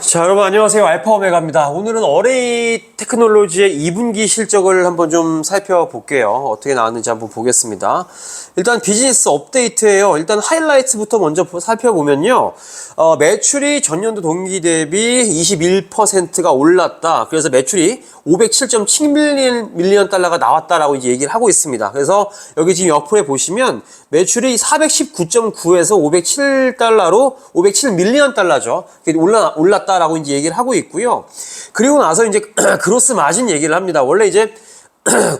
자, 여러분 안녕하세요. 알파 오메가입니다. 오늘은 어레이 테크놀로지의 2분기 실적을 한번 좀 살펴볼게요. 어떻게 나왔는지 한번 보겠습니다. 일단 비즈니스 업데이트예요. 일단 하이라이트부터 먼저 살펴보면요. 매출이 전년도 동기 대비 21%가 올랐다. 그래서 매출이 507.7밀리언 달러가 나왔다라고 이제 얘기를 하고 있습니다. 그래서 여기 지금 옆에 보시면 매출이 419.9에서 507달러로 507밀리언 달러죠. 올랐다라고 이제 얘기를 하고 있고요. 그리고 나서 이제 그로스 마진 얘기를 합니다. 원래 이제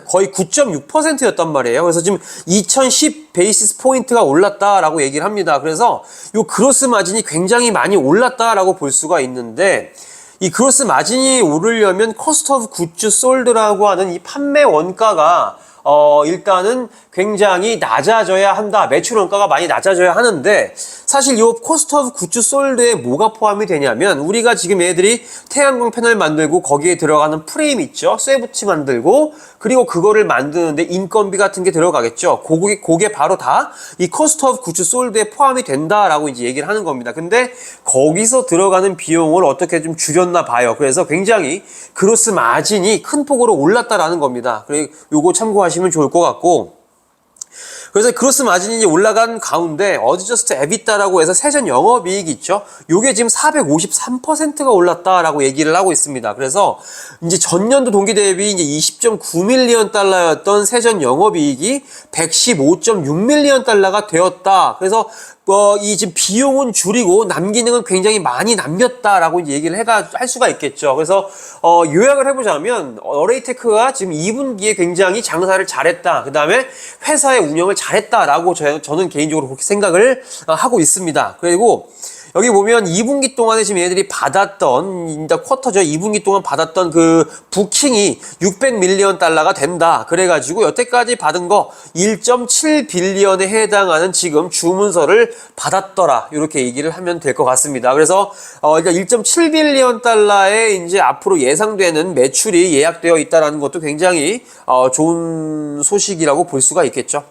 거의 9.6%였단 말이에요. 그래서 지금 2010 베이시스 포인트가 올랐다라고 얘기를 합니다. 그래서 이 그로스 마진이 굉장히 많이 올랐다라고 볼 수가 있는데, 이 그로스 마진이 오르려면 코스트 오브 굿즈 솔드라고 하는 이 판매 원가가 일단은 굉장히 낮아져야 한다. 매출 원가가 많이 낮아져야 하는데, 사실 이 코스트 오브 굿즈 솔드에 뭐가 포함이 되냐면, 우리가 지금 얘들이 태양광 패널 만들고 거기에 들어가는 프레임 있죠. 쇠붙이 만들고, 그리고 그거를 만드는데 인건비 같은 게 들어가겠죠. 그게 바로 다 이 코스트 오브 굿즈 솔드에 포함이 된다라고 이제 얘기를 하는 겁니다. 근데 거기서 들어가는 비용을 어떻게 좀 줄였나 봐요. 그래서 굉장히 그로스 마진이 큰 폭으로 올랐다라는 겁니다. 그리고 요거 참고하시면 좋을 것 같고, 그래서 그로스 마진이 이제 올라간 가운데 어드저스트 에비타라고 해서 세전 영업이익이 있죠. 요게 지금 453%가 올랐다라고 얘기를 하고 있습니다. 그래서 이제 전년도 동기 대비 이제 20.9밀리언 달러였던 세전 영업이익이 115.6밀리언 달러가 되었다. 그래서 이 지금 비용은 줄이고 남기능은 굉장히 많이 남겼다라고 이제 얘기를 할 수가 있겠죠. 그래서 요약을 해보자면 어레이테크가 지금 2분기에 굉장히 장사를 잘했다. 그 다음에 회사의 운영을 잘했다라고 저는 개인적으로 그렇게 생각을 하고 있습니다. 그리고 여기 보면 2분기 동안에 지금 얘들이 받았던, 쿼터죠. 2분기 동안 받았던 그 부킹이 600밀리언 달러가 된다. 그래가지고 여태까지 받은 거 1.7빌리언에 해당하는 지금 주문서를 받았더라. 이렇게 얘기를 하면 될 것 같습니다. 그래서, 일단 1.7빌리언 달러에 이제 앞으로 예상되는 매출이 예약되어 있다는 것도 굉장히, 좋은 소식이라고 볼 수가 있겠죠.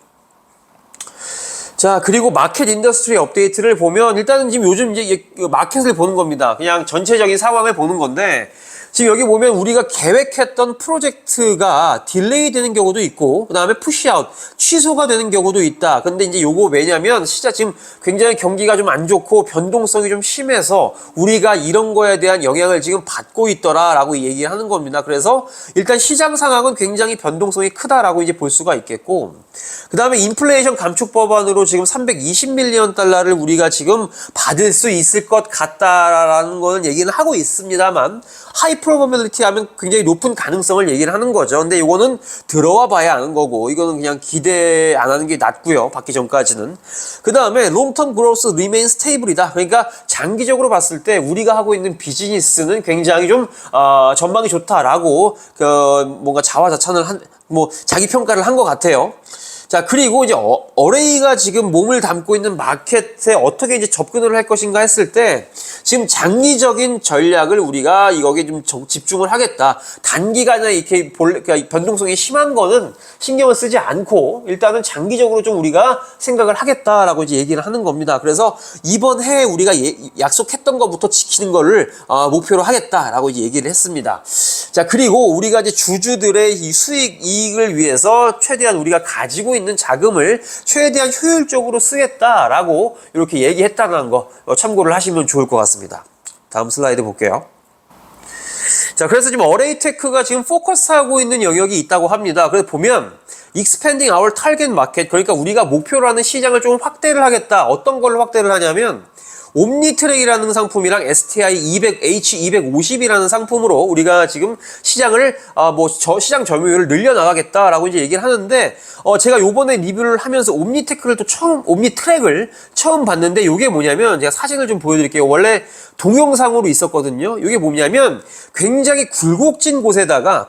자, 그리고 마켓 인더스트리 업데이트를 보면 일단은 지금 요즘 이제 마켓을 보는 겁니다. 그냥 전체적인 상황을 보는 건데, 지금 여기 보면 우리가 계획했던 프로젝트가 딜레이 되는 경우도 있고, 그 다음에 푸시아웃, 취소가 되는 경우도 있다. 근데 이제 요거 왜냐면 시장 지금 굉장히 경기가 좀 안 좋고 변동성이 좀 심해서 우리가 이런 거에 대한 영향을 지금 받고 있더라라고 얘기를 하는 겁니다. 그래서 일단 시장 상황은 굉장히 변동성이 크다라고 이제 볼 수가 있겠고, 그 다음에 인플레이션 감축 법안으로 지금 320밀리언 달러를 우리가 지금 받을 수 있을 것 같다라는 거는 얘기는 하고 있습니다만, 하이 프로버빌리티 하면 굉장히 높은 가능성을 얘기를 하는 거죠. 근데 이거는 들어와 봐야 아는 거고, 이거는 그냥 기대 안 하는 게 낫고요. 받기 전까지는. 그 다음에 롱텀 그로스 리메인 스테이블이다. 그러니까 장기적으로 봤을 때 우리가 하고 있는 비즈니스는 굉장히 좀 전망이 좋다라고 뭔가 자화자찬을 자기 평가를 한 것 같아요. 자, 그리고 이제 어레이가 지금 몸을 담고 있는 마켓에 어떻게 이제 접근을 할 것인가 했을 때, 지금 장기적인 전략을 우리가 이거에 좀 집중을 하겠다. 단기간에 이렇게 그러니까 변동성이 심한 거는 신경을 쓰지 않고 일단은 장기적으로 좀 우리가 생각을 하겠다라고 이제 얘기를 하는 겁니다. 그래서 이번 해에 우리가 약속했던 것부터 지키는 거를 목표로 하겠다라고 이제 얘기를 했습니다. 자, 그리고 우리가 이제 주주들의 이 수익 이익을 위해서 최대한 우리가 가지고 있는 자금을 최대한 효율적으로 쓰겠다라고 이렇게 얘기했다는 거 참고를 하시면 좋을 것 같습니다. 다음 슬라이드 볼게요. 자, 그래서 지금 어레이테크가 지금 포커스하고 있는 영역이 있다고 합니다. 그래서 보면 expanding our target market, 그러니까 우리가 목표로 하는 시장을 좀 확대를 하겠다. 어떤 걸로 확대를 하냐면 옴니트랙이라는 상품이랑 STI 200H250이라는 상품으로 우리가 지금 시장을 시장 점유율을 늘려나가겠다라고 이제 얘기를 하는데, 제가 요번에 리뷰를 하면서 옴니트랙을 처음 봤는데, 요게 뭐냐면 제가 사진을 좀 보여드릴게요. 원래 동영상으로 있었거든요. 이게 뭐냐면 굉장히 굴곡진 곳에다가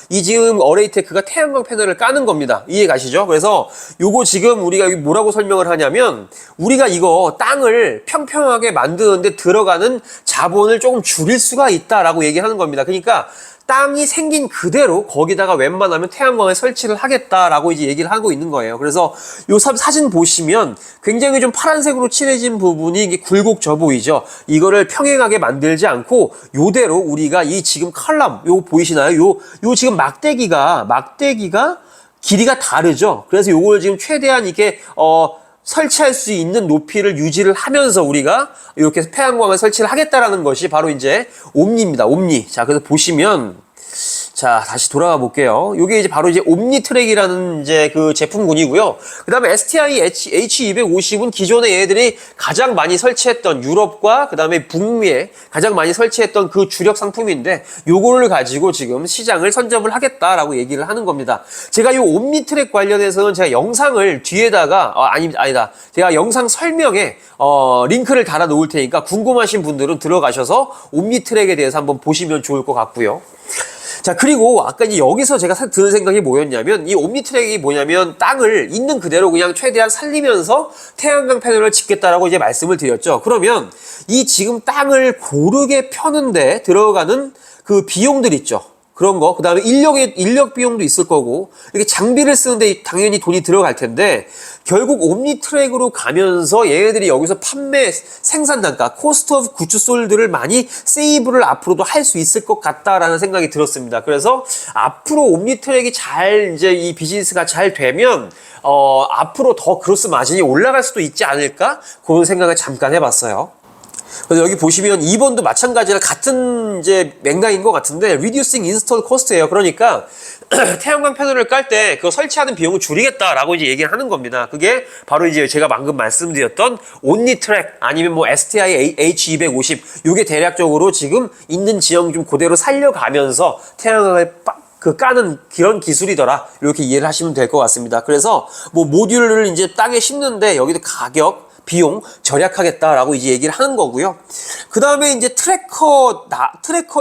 이 지금 어레이테크가 태양광 패널을 까는 겁니다. 이해 가시죠? 그래서 요거 지금 우리가 뭐라고 설명을 하냐면, 우리가 이거 땅을 평평하게 만드는데 들어가는 자본을 조금 줄일 수가 있다라고 얘기하는 겁니다. 그러니까 땅이 생긴 그대로 거기다가 웬만하면 태양광을 설치를 하겠다라고 이제 얘기를 하고 있는 거예요. 그래서 요 사진 보시면 굉장히 좀 파란색으로 칠해진 부분이 이게 굴곡져 보이죠. 이거를 평행하게 만들지 않고 요대로 우리가 이 지금 칼럼 요 보이시나요? 요 지금 막대기가 길이가 다르죠. 그래서 요걸 지금 최대한 이렇게 설치할 수 있는 높이를 유지를 하면서 우리가 이렇게 태양광을 설치를 하겠다라는 것이 바로 이제 옴니입니다. 옴니. 자, 그래서 보시면 자, 다시 돌아가 볼게요. 요게 이제 바로 이제 옴니 트랙이라는 이제 그 제품군이고요. 그 다음에 STI H250은 기존에 얘들이 가장 많이 설치했던 유럽과 그 다음에 북미에 가장 많이 설치했던 그 주력 상품인데 요거를 가지고 지금 시장을 선점을 하겠다라고 얘기를 하는 겁니다. 제가 요 옴니 트랙 관련해서는 제가 영상을 뒤에다가 아니다. 제가 영상 설명에 링크를 달아 놓을 테니까 궁금하신 분들은 들어가셔서 옴니 트랙에 대해서 한번 보시면 좋을 것 같고요. 자, 그리고 아까 이제 여기서 제가 드는 생각이 뭐였냐면 이 옴니트랙이 뭐냐면 땅을 있는 그대로 그냥 최대한 살리면서 태양광 패널을 짓겠다라고 이제 말씀을 드렸죠. 그러면 이 지금 땅을 고르게 펴는데 들어가는 그 비용들 있죠. 그런 거. 그 다음에 인력 비용도 있을 거고, 이렇게 장비를 쓰는데 당연히 돈이 들어갈 텐데, 결국 옴니 트랙으로 가면서 얘네들이 여기서 판매 생산 단가, 코스트 오브 굿즈 솔드를 많이 세이브를 앞으로도 할 수 있을 것 같다라는 생각이 들었습니다. 그래서 앞으로 옴니 트랙이 이제 이 비즈니스가 잘 되면, 앞으로 더 그로스 마진이 올라갈 수도 있지 않을까? 그런 생각을 잠깐 해봤어요. 그래서 여기 보시면 2번도 마찬가지로 같은 이제 맥락인 것 같은데 reducing install cost예요. 그러니까 태양광 패널을 깔 때 그거 설치하는 비용을 줄이겠다라고 이제 얘기를 하는 겁니다. 그게 바로 이제 제가 방금 말씀드렸던 온리 트랙 아니면 뭐 STI H250 요게 대략적으로 지금 있는 지형 좀 그대로 살려가면서 태양광을 까는 그런 기술이더라. 이렇게 이해를 하시면 될 것 같습니다. 그래서 뭐 모듈을 이제 땅에 심는데 여기도 가격 비용 절약하겠다라고 이제 얘기를 하는 거고요. 그 다음에 이제 트래커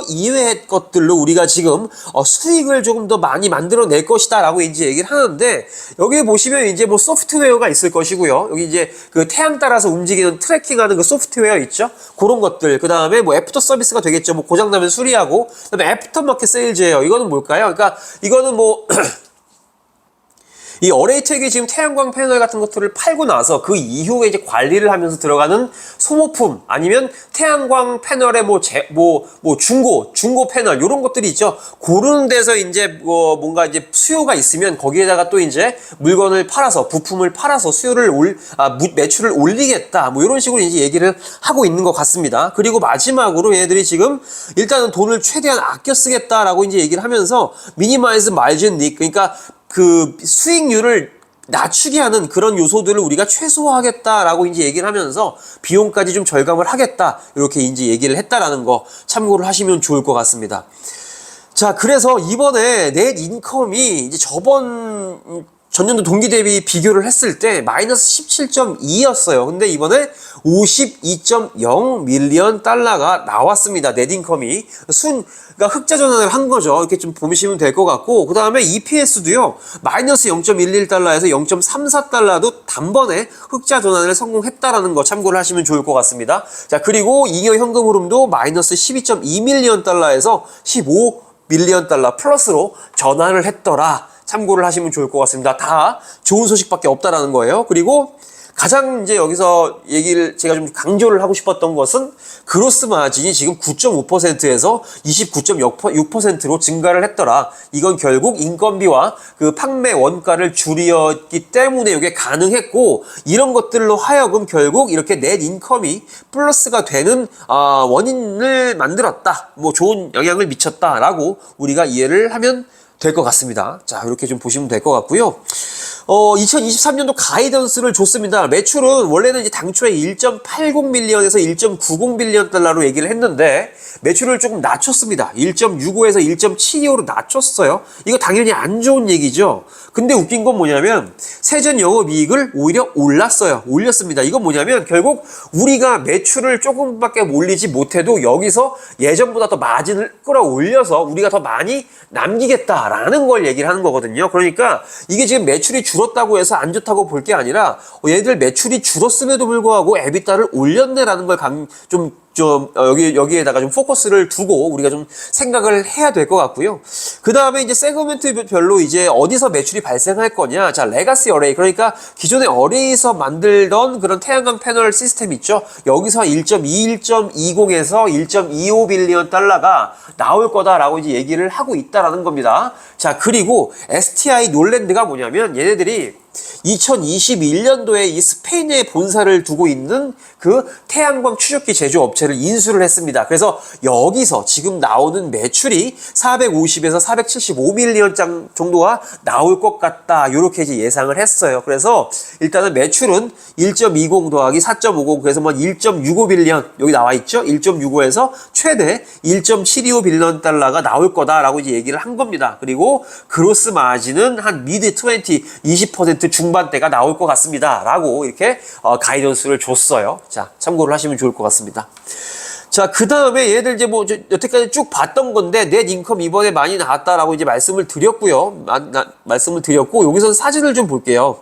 이외의 것들로 우리가 지금 수익을 조금 더 많이 만들어낼 것이다라고 이제 얘기를 하는데 여기 보시면 이제 뭐 소프트웨어가 있을 것이고요. 여기 이제 그 태양 따라서 움직이는 트래킹하는 그 소프트웨어 있죠. 그런 것들. 그 다음에 뭐 애프터 서비스가 되겠죠. 뭐 고장나면 수리하고. 그 다음에 애프터 마켓 세일즈예요. 이거는 뭘까요? 그러니까 이거는 뭐 이 어레이텍이 지금 태양광 패널 같은 것들을 팔고 나서 그 이후에 이제 관리를 하면서 들어가는 소모품 아니면 태양광 패널의 중고 패널 이런 것들이 있죠. 그런 데서 이제 뭔가 이제 수요가 있으면 거기에다가 또 이제 물건을 팔아서 부품을 팔아서 매출을 올리겠다 뭐 이런 식으로 이제 얘기를 하고 있는 것 같습니다. 그리고 마지막으로 얘네들이 지금 일단은 돈을 최대한 아껴 쓰겠다라고 이제 얘기를 하면서 미니마이즈 마진 닉 그러니까 그 수익률을 낮추게 하는 그런 요소들을 우리가 최소화하겠다라고 이제 얘기를 하면서 비용까지 좀 절감을 하겠다 이렇게 이제 얘기를 했다라는 거 참고를 하시면 좋을 것 같습니다. 자, 그래서 이번에 넷 인컴이 이제 전년도 동기 대비 비교를 했을 때 마이너스 17.2였어요. 근데 이번에 52.0 밀리언 달러가 나왔습니다. 넷인컴이. 그러니까 흑자 전환을 한 거죠. 이렇게 좀 보시면 될 것 같고, 그 다음에 EPS도요, 마이너스 0.11달러에서 0.34달러도 단번에 흑자 전환을 성공했다라는 거 참고를 하시면 좋을 것 같습니다. 자, 그리고 잉여 현금 흐름도 마이너스 12.2 밀리언 달러에서 15 밀리언 달러 플러스로 전환을 했더라. 참고를 하시면 좋을 것 같습니다. 다 좋은 소식밖에 없다라는 거예요. 그리고 가장 이제 여기서 제가 좀 강조를 하고 싶었던 것은 그로스 마진이 지금 9.5%에서 29.6%로 증가를 했더라. 이건 결국 인건비와 그 판매 원가를 줄였기 때문에 이게 가능했고 이런 것들로 하여금 결국 이렇게 넷 인컴이 플러스가 되는 원인을 만들었다. 뭐 좋은 영향을 미쳤다라고 우리가 이해를 하면 될 것 같습니다. 자, 이렇게 좀 보시면 될 것 같고요. 2023년도 가이던스를 줬습니다. 매출은 원래는 이제 당초에 1.80 밀리언에서 1.90 빌리언 달러로 얘기를 했는데 매출을 조금 낮췄습니다. 1.65에서 1.75로 낮췄어요. 이거 당연히 안 좋은 얘기죠. 근데 웃긴 건 뭐냐면 세전 영업이익을 오히려 올렸습니다. 이건 뭐냐면 결국 우리가 매출을 조금밖에 올리지 못해도 여기서 예전보다 더 마진을 끌어올려서 우리가 더 많이 남기겠다라는 걸 얘기를 하는 거거든요. 그러니까 이게 지금 매출이 줄었다고 해서 안 좋다고 볼 게 아니라 얘들 매출이 줄었음에도 불구하고 에비타를 올렸네라는 걸 좀 좀 여기에다가 좀 포커스를 두고 우리가 좀 생각을 해야 될 것 같고요. 그 다음에 이제 세그먼트별로 이제 어디서 매출이 발생할 거냐. 자, 레가시 어레이, 그러니까 기존의 어레이에서 만들던 그런 태양광 패널 시스템 있죠. 여기서 1.20에서 1.25 빌리언 달러가 나올 거다라고 이제 얘기를 하고 있다라는 겁니다. 자, 그리고 STI 놀랜드가 뭐냐면 얘네들이 2021년도에 이 스페인에 본사를 두고 있는 그 태양광 추적기 제조 업체를 인수를 했습니다. 그래서 여기서 지금 나오는 매출이 450에서 475밀리언 정도가 나올 것 같다. 이렇게 이제 예상을 했어요. 그래서 일단은 매출은 1.20 더하기 4.50, 그래서 뭐 1.65 빌리언 여기 나와 있죠. 1.65에서 최대 1.725 빌리언 달러가 나올 거다라고 이제 얘기를 한 겁니다. 그리고 그로스 마진은 한 미드 20% 중반대가 나올 것 같습니다. 라고 이렇게 가이던스를 줬어요. 자, 참고를 하시면 좋을 것 같습니다. 자, 그 다음에 얘들 이제 뭐 여태까지 쭉 봤던 건데 넷 인컴 이번에 많이 나왔다라고 이제 말씀을 드렸고요. 말씀을 드렸고 여기서 사진을 좀 볼게요.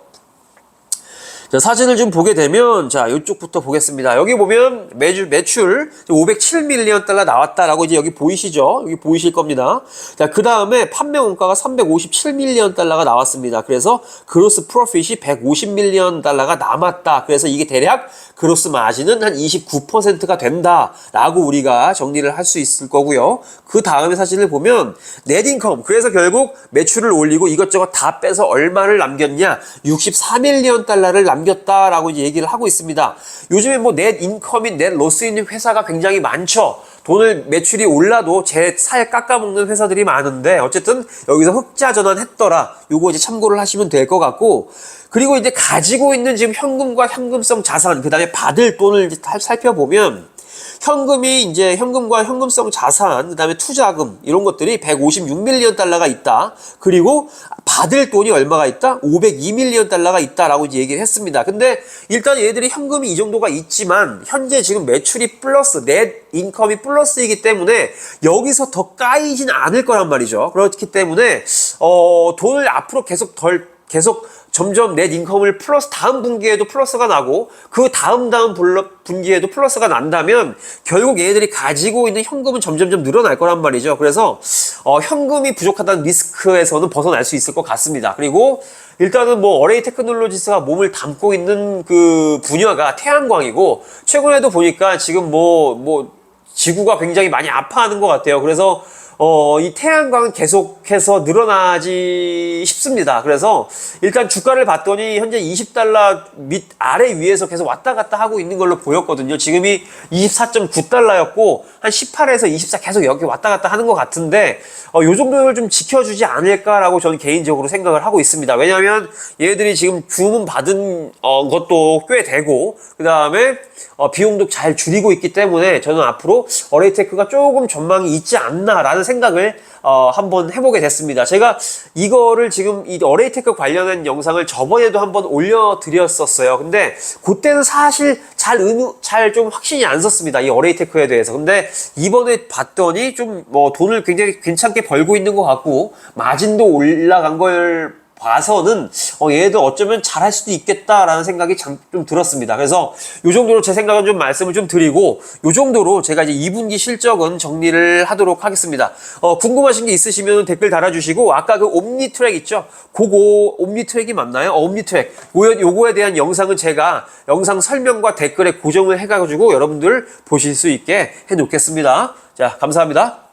자, 사진을 좀 보게 되면, 자, 이쪽부터 보겠습니다. 여기 보면 매출 507밀리언 달러 나왔다라고 이제 여기 보이시죠? 여기 보이실 겁니다. 자, 그 다음에 판매 원가가 357밀리언 달러가 나왔습니다. 그래서 그로스 프로핏이 150밀리언 달러가 남았다. 그래서 이게 대략 그로스 마진은 한 29%가 된다라고 우리가 정리를 할 수 있을 거고요. 그 다음에 사진을 보면 넷 인컴, 그래서 결국 매출을 올리고 이것저것 다 빼서 얼마를 남겼냐? 64밀리언 달러를 남겼다라고 이제 얘기를 하고 있습니다. 요즘에 뭐 넷 인컴인 넷 로스인 회사가 굉장히 많죠. 돈을 매출이 올라도 제 살 깎아먹는 회사들이 많은데 어쨌든 여기서 흑자 전환했더라. 요거 이제 참고를 하시면 될 것 같고, 그리고 이제 가지고 있는 지금 현금과 현금성 자산, 그 다음에 받을 돈을 이제 살펴보면 현금이 이제 현금과 현금성 자산, 그 다음에 투자금 이런 것들이 156밀리언 달러가 있다. 그리고 받을 돈이 얼마가 있다? 502밀리언 달러가 있다라고 이제 얘기를 했습니다. 근데 일단 얘들이 현금이 이 정도가 있지만 현재 지금 매출이 플러스, 넷 인컴이 플러스이기 때문에 여기서 더 까이진 않을 거란 말이죠. 그렇기 때문에 돈을 앞으로 계속 점점 넷 인컴을 플러스 다음 분기에도 플러스가 나고 그 다음 분기에도 플러스가 난다면 결국 얘네들이 가지고 있는 현금은 점점점 늘어날 거란 말이죠. 그래서 현금이 부족하다는 리스크에서는 벗어날 수 있을 것 같습니다. 그리고 일단은 뭐 어레이 테크놀로지스가 몸을 담고 있는 그 분야가 태양광이고, 최근에도 보니까 지금 뭐 지구가 굉장히 많이 아파하는 것 같아요. 그래서 이 태양광은 계속해서 늘어나지 싶습니다. 그래서 일단 주가를 봤더니 현재 20달러 아래 위에서 계속 왔다 갔다 하고 있는 걸로 보였거든요. 지금이 24.9달러였고 한 18에서 24 계속 여기 왔다 갔다 하는 것 같은데 요 정도를 좀 지켜주지 않을까라고 저는 개인적으로 생각을 하고 있습니다. 왜냐하면 얘들이 지금 주문 받은 것도 꽤 되고, 그 다음에 비용도 잘 줄이고 있기 때문에 저는 앞으로 어레이테크가 조금 전망이 있지 않나라는 생각을 한번 해보게 됐습니다. 제가 이거를 지금 이 어레이테크 관련한 영상을 저번에도 한번 올려드렸었어요. 근데 그때는 사실 잘 좀 확신이 안 섰습니다. 이 어레이테크에 대해서. 근데 이번에 봤더니 좀 뭐 돈을 굉장히 괜찮게 벌고 있는 것 같고 마진도 올라간 걸 봐서는 얘도 어쩌면 잘할 수도 있겠다라는 생각이 좀 들었습니다. 그래서 요 정도로 제 생각은 좀 말씀을 좀 드리고, 요 정도로 제가 이제 2분기 실적은 정리를 하도록 하겠습니다. 궁금하신 게 있으시면 댓글 달아주시고, 아까 그 옴니트랙 있죠? 그거 옴니트랙이 맞나요? 옴니트랙 요거에 대한 영상은 제가 영상 설명과 댓글에 고정을 해가지고 여러분들 보실 수 있게 해놓겠습니다. 자, 감사합니다.